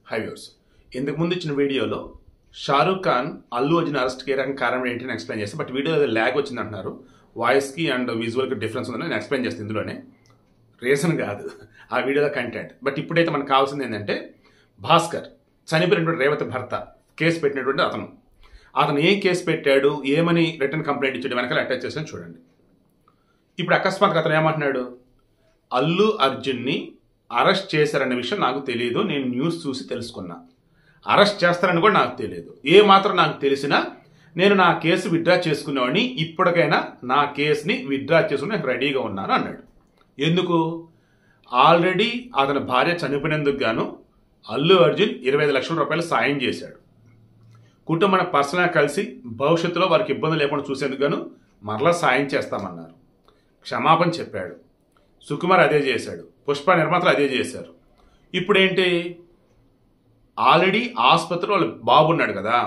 High viewers, ఇంతకు ముందు ఇచ్చిన వీడియోలో షారూక్ ఖాన్ అల్లు అర్జున్ అరెస్ట్ చేయడానికి కారణం ఏంటని ఎక్స్ప్లెయిన్ చేస్తాను. బట్ వీడియో ల్యాగ్ వచ్చింది అంటున్నారు. వాయిస్కి అండ్ విజువల్కి డిఫరెన్స్ ఉందని నేను ఎక్స్ప్లెయిన్ చేస్తాను. ఇందులోనే రీజన్ కాదు, ఆ వీడియోలో కంటెంట్. బట్ ఇప్పుడైతే మనకు కావాల్సింది ఏంటంటే, భాస్కర్ చనిపోయినటువంటి రేవతి భర్త కేసు పెట్టినటువంటి అతను ఏం కేసు పెట్టాడు, ఏమని రిటర్న్ కంప్లైంట్ ఇచ్చాడు, వెనకాల అటాచ్ చేసాను చూడండి. ఇప్పుడు అకస్మాత్తుగా అతను ఏమంటున్నాడు, అల్లు అర్జున్ని అరెస్ట్ చేశారన్న విషయం నాకు తెలియదు, నేను న్యూస్ చూసి తెలుసుకున్నా. అరెస్ట్ చేస్తారని కూడా నాకు తెలియదు. ఏ మాత్రం నాకు తెలిసినా నేను నా కేసు విత్డ్రా చేసుకునేవాడిని, ఇప్పటికైనా నా కేసుని విత్డ్రా చేసుకుని రెడీగా ఉన్నాను అన్నాడు. ఎందుకు? ఆల్రెడీ అతని భార్య చనిపోయినందుకు గాను అల్లు అర్జున్ 25 లక్షల రూపాయలు సాయం చేశాడు. కుటుంబాన్ని పర్సనల్గా కలిసి భవిష్యత్తులో వారికి ఇబ్బంది లేకుండా చూసేందుకు గాను మరలా సాయం చేస్తామన్నారు. క్షమాపణ చెప్పాడు. సుకుమార్ అదే చేశాడు, పుష్ప నిర్మాతలు అదే చేశారు. ఇప్పుడేంటి, ఆల్రెడీ ఆసుపత్రిలో వాళ్ళ బాబు ఉన్నాడు కదా,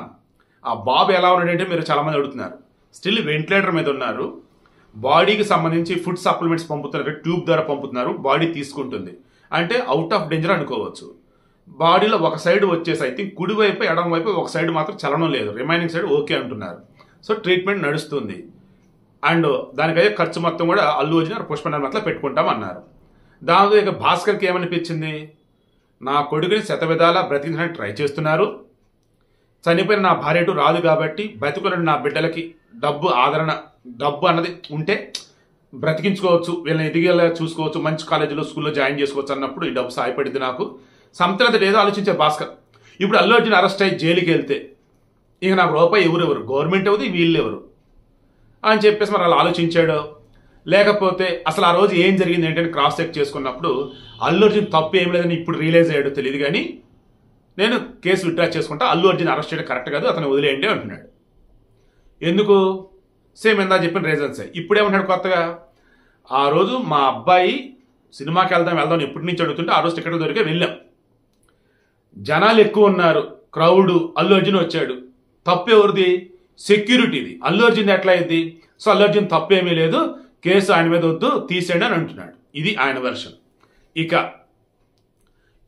ఆ బాబు ఎలా ఉన్నాడంటే మీరు చాలామంది అడుగుతున్నారు. స్టిల్ వెంటిలేటర్ మీద ఉన్నారు. బాడీకి సంబంధించి ఫుడ్ సప్లిమెంట్స్ పంపుతున్నారు, ట్యూబ్ ద్వారా పంపుతున్నారు, బాడీ తీసుకుంటుంది. అంటే అవుట్ ఆఫ్ డేంజర్ అనుకోవచ్చు. బాడీలో ఒక సైడ్ వచ్చేసి ఐ థింక్ కుడి వైపు ఎడమ వైపు ఒక సైడ్ మాత్రం చలనం లేదు, రిమైనింగ్ సైడ్ ఓకే అంటున్నారు. సో ట్రీట్మెంట్ నడుస్తుంది. అండ్ దానికైతే ఖర్చు మొత్తం కూడా అల్లు అర్జున్ పుష్ప నిర్మాతలో పెట్టుకుంటామన్నారు. దాంతో ఇక భాస్కర్కి ఏమనిపించింది, నా కొడుకుని శతవిధాలా బ్రతికించడానికి ట్రై చేస్తున్నారు, చనిపోయిన నా భార్య రాదు కాబట్టి బతుకున్న నా బిడ్డలకి డబ్బు అన్నది ఉంటే బ్రతికించుకోవచ్చు, వీళ్ళని ఎదిగేలా చూసుకోవచ్చు, మంచి కాలేజీలో స్కూల్లో జాయిన్ చేసుకోవచ్చు అన్నప్పుడు ఈ డబ్బు సాయపడింది నాకు. సంతనత ఏదో ఆలోచించే భాస్కర్. ఇప్పుడు అల్లు అర్జున్ అరెస్ట్ అయ్యి జైలుకి వెళ్తే ఇక నాకు రూపాయి ఎవరెవరు, గవర్నమెంట్ అవుతుంది, వీళ్ళెవరు అని చెప్పేసి మరి అలా ఆలోచించాడు. లేకపోతే అసలు ఆ రోజు ఏం జరిగింది ఏంటంటే క్రాస్ చెక్ చేసుకున్నప్పుడు అల్లు అర్జున్ తప్పు ఏం లేదని ఇప్పుడు రియలైజ్ అయ్యాడో తెలియదు, కానీ నేను కేసు విత్డ్రా చేసుకుంటా, అల్లు అర్జున్ అరెస్ట్ చేయడం కరెక్ట్ కాదు, అతను వదిలేయండి అంటున్నాడు. ఎందుకు? సేమ్ ఎందా చెప్పిన రీజన్సే. ఇప్పుడేమంటాడు కొత్తగా, ఆ రోజు మా అబ్బాయి సినిమాకి వెళ్దాం ఎప్పటి నుంచి అడుగుతుంటే ఆ రోజు టికెట్లు దొరికే వెళ్ళాం, జనాలు ఎక్కువ ఉన్నారు, క్రౌడ్, అల్లు అర్జున్ వచ్చాడు, తప్పు ఎవరిది? సెక్యూరిటీది. అల్లు అర్జున్ ఎట్లా అయింది? సో అల్లు అర్జున్ తప్పేమీ లేదు, కేసు ఆయన మీద వద్దు, తీసేయండి అని అంటున్నాడు. ఇది ఆయన వెర్షన్. ఇక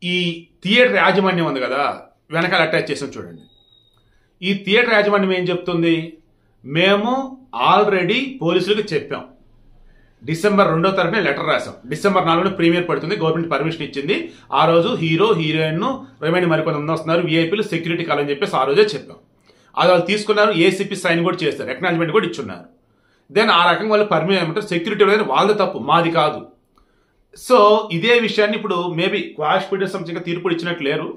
ఈ థియేటర్ యాజమాన్యం ఉంది కదా, వెనకాల అటాచ్ చేసాం చూడండి. ఈ థియేటర్ యాజమాన్యం ఏం చెప్తుంది, మేము ఆల్రెడీ పోలీసులకు చెప్పాం, డిసెంబర్ 2వ తారీఖున లెటర్ రాసాం, డిసెంబర్ 4న ప్రీమియర్ పడుతుంది, గవర్నమెంట్ పర్మిషన్ ఇచ్చింది, ఆ రోజు హీరో హీరోయిన్ రిమైనింగ్ మరికొంతమంది వస్తున్నారు, విఐపీలు సెక్యూరిటీ కాలని చెప్పేసి ఆ రోజే చెప్పాం. అది వాళ్ళు తీసుకున్నారు, ఏసీపీ సైన్ కూడా చేస్తారు, ఎక్నాలజ్మెంట్ కూడా ఇచ్చున్నారు. దెన్ ఆ రకంగా వాళ్ళు పర్మిషన్ ఏమంటారు, సెక్యూరిటీ అనేది వాళ్ళ తప్పు, మాది కాదు. సో ఇదే విషయాన్ని ఇప్పుడు మేబీ క్వాష్ పీడియస్ సంబంధించిన తీర్పు ఇచ్చినట్టు లేరు,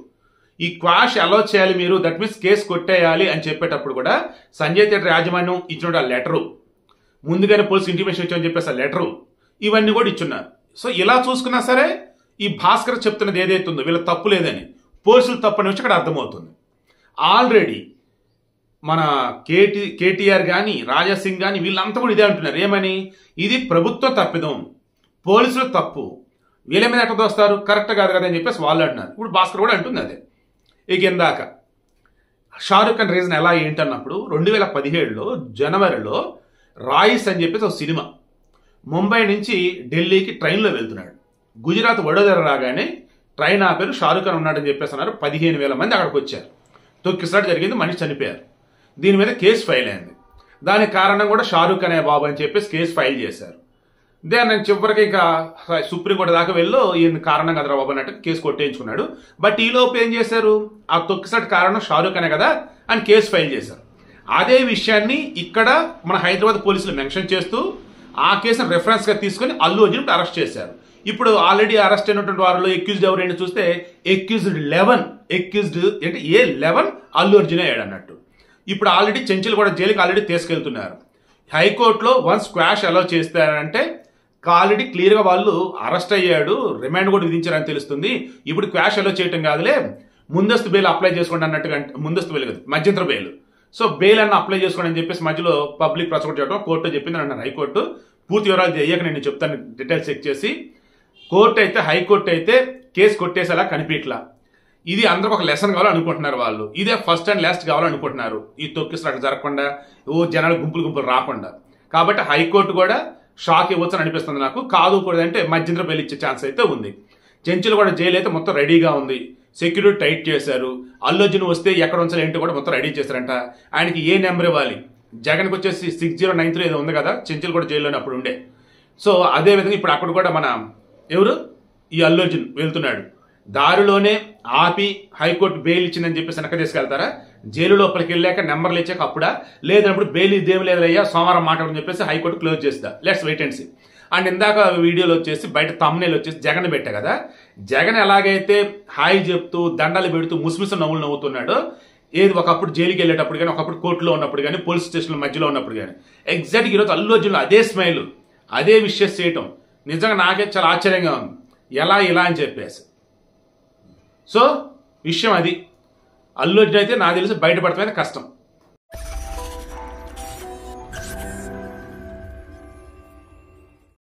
ఈ క్వాష్ అలౌ చేయాలి మీరు, దట్ మీన్స్ కేసు కొట్టేయాలి అని చెప్పేటప్పుడు కూడా సంజయ్ థియేటర్ యాజమాన్యం ఇచ్చిన ఆ లెటరు, ముందుగానే పోలీసు ఇంటిమేషన్ ఇచ్చామని చెప్పేసి ఆ లెటరు, ఇవన్నీ కూడా ఇచ్చున్నారు. సో ఇలా చూసుకున్నా సరే ఈ భాస్కర్ చెప్తున్నది ఏదైతే ఉందో వీళ్ళ తప్పు లేదని, పోలీసులు తప్పు అని వచ్చి ఇక్కడ అర్థమవుతుంది. ఆల్రెడీ మన కేటీఆర్ కానీ రాజాసింగ్ కానీ వీళ్ళంతా కూడా ఇదే అంటున్నారు, ఏమని, ఇది ప్రభుత్వం తప్పిదం, పోలీసులు తప్పు, వీళ్ళ మీద ఎట్లా దోస్తారు, కరెక్ట్ కాదు కదా అని చెప్పేసి వాళ్ళు అంటున్నారు. ఇప్పుడు భాస్కర్ కూడా అంటుంది అదే. ఇక ఇందాక షారూక్ ఖాన్ రీజన్ ఎలా ఏంటన్నప్పుడు 2017లో జనవరిలో రాయిస్ అని చెప్పేసి ఒక సినిమా ముంబై నుంచి ఢిల్లీకి ట్రైన్లో వెళ్తున్నాడు. గుజరాత్ వడోదర రాగానే ట్రైన్ ఆపేరు, షారూక్ ఖాన్ ఉన్నాడని చెప్పేసి అన్నారు. 15,000 మంది అక్కడికి వచ్చారు. తొక్కిసలాట జరిగింది, మనిషి చనిపోయారు. దీని మీద కేసు ఫైల్ అయింది. దానికి కారణం కూడా షారూక్ అనే బాబు అని చెప్పేసి కేసు ఫైల్ చేశారు. దాన్ని చివరికి ఇక సుప్రీంకోర్టు దాకా వెళ్ళి ఈయన కారణం కదరా బాబు అన్నట్టు కేసు కొట్టేయించుకున్నాడు. బట్ ఈలోపు ఏం చేశారు, ఆ తొక్కిసలాట కారణం షారూక్ అనే కదా అని కేసు ఫైల్ చేశారు. అదే విషయాన్ని ఇక్కడ మన హైదరాబాద్ పోలీసులు మెన్షన్ చేస్తూ ఆ కేసును రెఫరెన్స్ గా తీసుకుని అల్లు అర్జున్ అరెస్ట్ చేశారు. ఇప్పుడు ఆల్రెడీ అరెస్ట్ అయినటువంటి వారిలో ఎక్యూజ్డ్ ఎవరైనా చూస్తే ఎక్యూజ్డ్ 11 అంటే A11 అల్లు అర్జున్ అయ్యాడు అన్నట్టు. ఇప్పుడు ఆల్రెడీ చెంచులు కూడా జైలుకి ఆల్రెడీ తీసుకెళ్తున్నారు. హైకోర్టులో వన్స్ క్వాష్ అలౌ చేస్తారంటే ఆల్రెడీ క్లియర్గా వాళ్ళు అరెస్ట్ అయ్యాడు, రిమాండ్ కూడా విధించారని తెలుస్తుంది. ఇప్పుడు క్వాష్ అలౌ చేయటం కాదులే, ముందస్తు బెయిల్ అప్లై చేసుకోండి అన్నట్టుగా, ముందస్తు బెయిల్ కాదు మధ్యంతర బెయిల్, సో బెయిల్ అన్న అప్లై చేసుకోండి అని చెప్పేసి మధ్యలో పబ్లిక్ ప్రాసిక్యూటర్ చేయడం కోర్టు చెప్పింది అన్నారు. హైకోర్టు పూర్తి వివరాలు అయ్యాక నేను చెప్తాను, డీటెయిల్స్ చెక్ చేసి. హైకోర్టు అయితే కేసు కొట్టేసేలా కనిపించలా. ఇది అందరికి ఒక లెసన్ కావాలనుకుంటున్నారు వాళ్ళు, ఇదే ఫస్ట్ అండ్ లాస్ట్ కావాలనుకుంటున్నారు, ఈ తొక్కిసలాట జరగకుండా జనాలు గుంపులు రాకుండా. కాబట్టి హైకోర్టు కూడా షాక్ ఇవ్వచ్చు అని అనిపిస్తుంది నాకు. కాదు కూడా అంటే మధ్యంతర బెయిల్ ఇచ్చే ఛాన్స్ అయితే ఉంది. చెంచులు కూడా జైలు అయితే మొత్తం రెడీగా ఉంది. సెక్యూరిటీ టైట్ చేశారు. అల్లు అర్జున్ వస్తే ఎక్కడ ఉంచాలి ఏంటో కూడా మొత్తం రెడీ చేశారంట. ఆయనకి ఏ నెంబర్ ఇవ్వాలి, జగన్కి వచ్చేసి 6093 ఏదో ఉంది కదా, చెంచులు కూడా జైల్లోనే అప్పుడు ఉండే. సో అదే విధంగా ఇప్పుడు అక్కడ కూడా మన ఎవరు ఈ అల్లు అర్జున్ వెళ్తున్నాడు. దారిలోనే ఆపి హైకోర్టు బెయిల్ ఇచ్చిందని చెప్పేసి వెనక తీసుకెళ్తారా, జైలు లోపలికి వెళ్ళాక నెంబర్లు ఇచ్చాక అప్పుడా, లేదన్నప్పుడు బెయిల్ ఇదేం లేదయ్యా సోమవారం మాట్లాడని చెప్పేసి హైకోర్టు క్లోజ్ చేస్తా. Let's wait and see. And ఇందాక వీడియోలో వచ్చేసి బయట తమ్మునేలు వచ్చేసి జగన్ పెట్టా కదా, జగన్ ఎలాగైతే హాయ్ చెప్తూ దండాలు పెడుతూ ముసిముసి నవ్వులు నవ్వుతున్నాడో, ఏది ఒకప్పుడు జైలుకి వెళ్ళేటప్పుడు కానీ, ఒకప్పుడు కోర్టులో ఉన్నప్పుడు కానీ, పోలీస్ స్టేషన్ల మధ్యలో ఉన్నప్పుడు కానీ, ఎగ్జాక్ట్గా ఈరోజు అల్లు అర్జున్ అదే స్మైల్, అదే విషెస్ చేయటం నిజంగా నాకే చాలా ఆశ్చర్యంగా ఉంది. ఎలా ఇలా అని చెప్పేసి. సో విషయం అది. అల్లు అర్జున్ అయితే నాకు తెలిసి బయటపడటమే కష్టం.